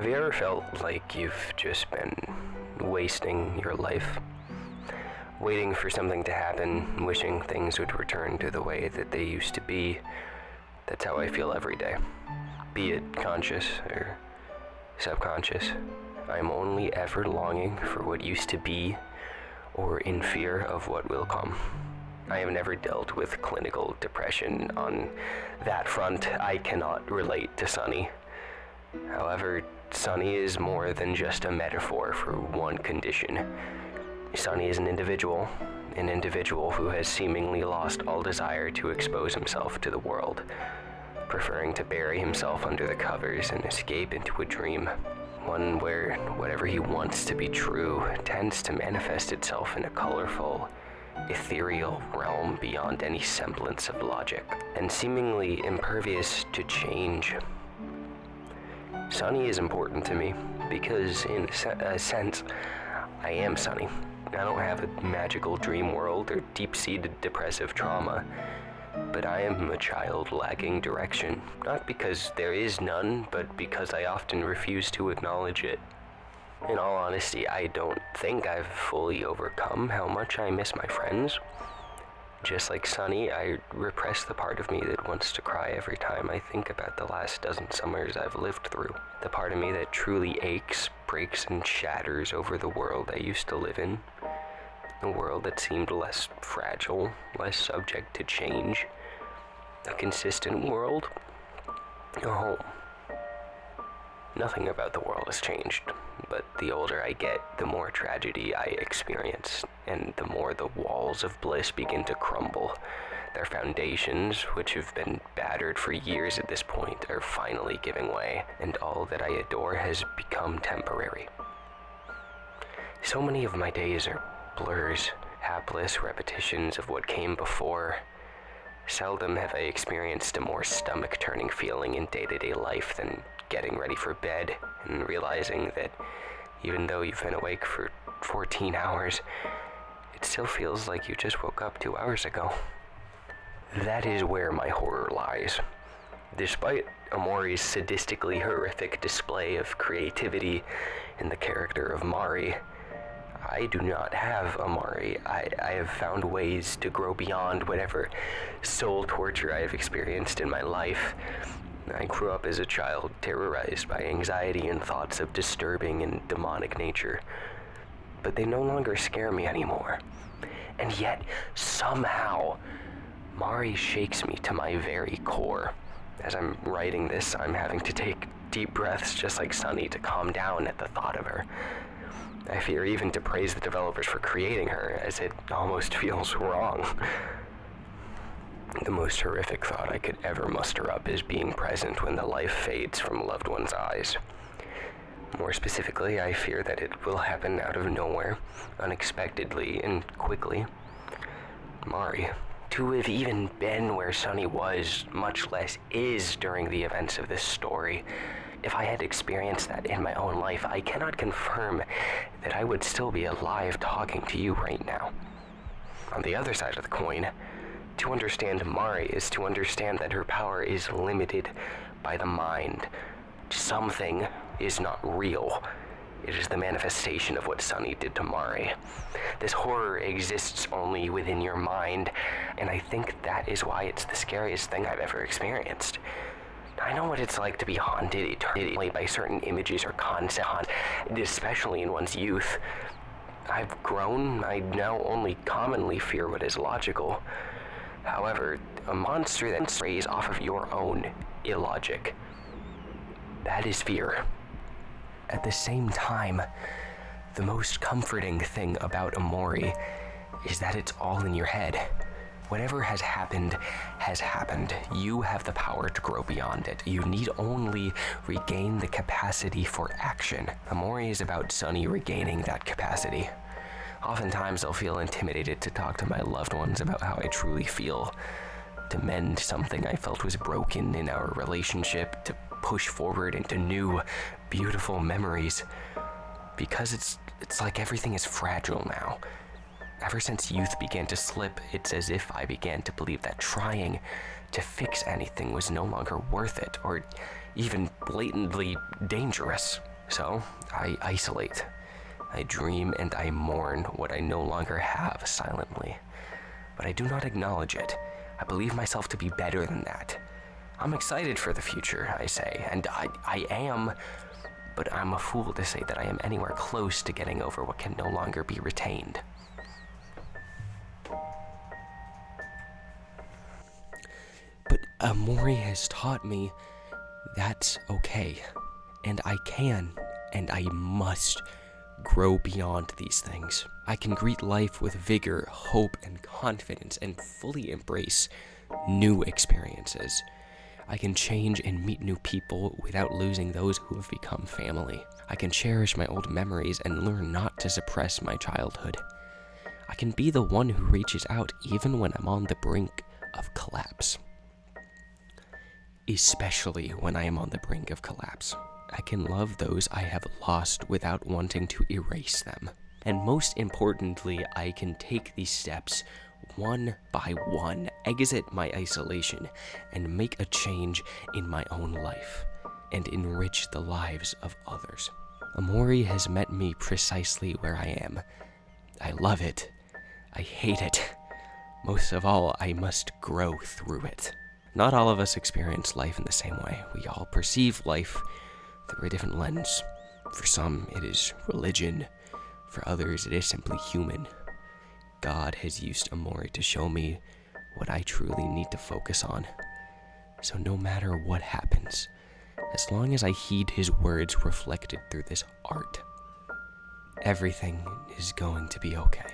Have you ever felt like you've just been wasting your life? Waiting for something to happen, wishing things would return to the way that they used to be. That's how I feel every day. Be it conscious or subconscious. I'm only ever longing for what used to be or in fear of what will come. I have never dealt with clinical depression. On that front, I cannot relate to Sunny. However, Sunny is more than just a metaphor for one condition. Sunny is an individual who has seemingly lost all desire to expose himself to the world, preferring to bury himself under the covers and escape into a dream. One where whatever he wants to be true tends to manifest itself in a colorful, ethereal realm beyond any semblance of logic, and seemingly impervious to change. Sunny is important to me because, in a sense, I am Sunny. I don't have a magical dream world or deep-seated depressive trauma, but I am a child lacking direction, not because there is none, but because I often refuse to acknowledge it. In all honesty, I don't think I've fully overcome how much I miss my friends. Just like Sunny, I repress the part of me that wants to cry every time I think about the last dozen summers I've lived through. The part of me that truly aches, breaks, and shatters over the world I used to live in. A world that seemed less fragile, less subject to change. A consistent world. A home. Nothing about the world has changed, but the older I get, the more tragedy I experience, and the more the walls of bliss begin to crumble. Their foundations, which have been battered for years at this point, are finally giving way, and all that I adore has become temporary. So many of my days are blurs, hapless repetitions of what came before. Seldom have I experienced a more stomach-turning feeling in day-to-day life than getting ready for bed and realizing that even though you've been awake for 14 hours, it still feels like you just woke up 2 hours ago. That is where my horror lies. Despite Omori's sadistically horrific display of creativity in the character of Mari, I do not have Omori. I have found ways to grow beyond whatever soul torture I have experienced in my life. I grew up as a child terrorized by anxiety and thoughts of disturbing and demonic nature, but they no longer scare me anymore. And yet, somehow, Mari shakes me to my very core. As I'm writing this, I'm having to take deep breaths just like Sunny to calm down at the thought of her. I fear even to praise the developers for creating her, as it almost feels wrong. The most horrific thought I could ever muster up is being present when the life fades from a loved one's eyes. More specifically, I fear that it will happen out of nowhere, unexpectedly and quickly. Mari, to have even been where Sunny was, much less is during the events of this story, if I had experienced that in my own life, I cannot confirm that I would still be alive talking to you right now. On the other side of the coin, to understand Mari is to understand that her power is limited by the mind. Something is not real. It is the manifestation of what Sunny did to Mari. This horror exists only within your mind, and I think that is why it's the scariest thing I've ever experienced. I know what it's like to be haunted eternally by certain images or concepts, especially in one's youth. I've grown. I now only commonly fear what is logical. However, a monster that strays off of your own illogic, that is fear. At the same time, the most comforting thing about Omori is that it's all in your head. Whatever has happened has happened. You have the power to grow beyond it. You need only regain the capacity for action. Omori is about Sunny regaining that capacity. Oftentimes I'll feel intimidated to talk to my loved ones about how I truly feel, to mend something I felt was broken in our relationship, to push forward into new, beautiful memories. Because it's like everything is fragile now. Ever since youth began to slip, it's as if I began to believe that trying to fix anything was no longer worth it, or even blatantly dangerous. So, I isolate. I dream and I mourn what I no longer have silently. But I do not acknowledge it. I believe myself to be better than that. I'm excited for the future, I say, and I am, but I'm a fool to say that I am anywhere close to getting over what can no longer be retained. But Omori has taught me that's okay, and I can, and I must grow beyond these things. I can greet life with vigor, hope, and confidence, and fully embrace new experiences. I can change and meet new people without losing those who have become family. I can cherish my old memories and learn not to suppress my childhood. I can be the one who reaches out even when I'm on the brink of collapse. Especially when I am on the brink of collapse. I can love those I have lost without wanting to erase them. And most importantly, I can take these steps one by one, exit my isolation, and make a change in my own life, and enrich the lives of others. Omori has met me precisely where I am. I love it. I hate it. Most of all, I must grow through it. Not all of us experience life in the same way. We all perceive life through a different lens. For some, it is religion. For others, it is simply human. God has used Omori to show me what I truly need to focus on. So no matter what happens, as long as I heed his words reflected through this art, everything is going to be okay.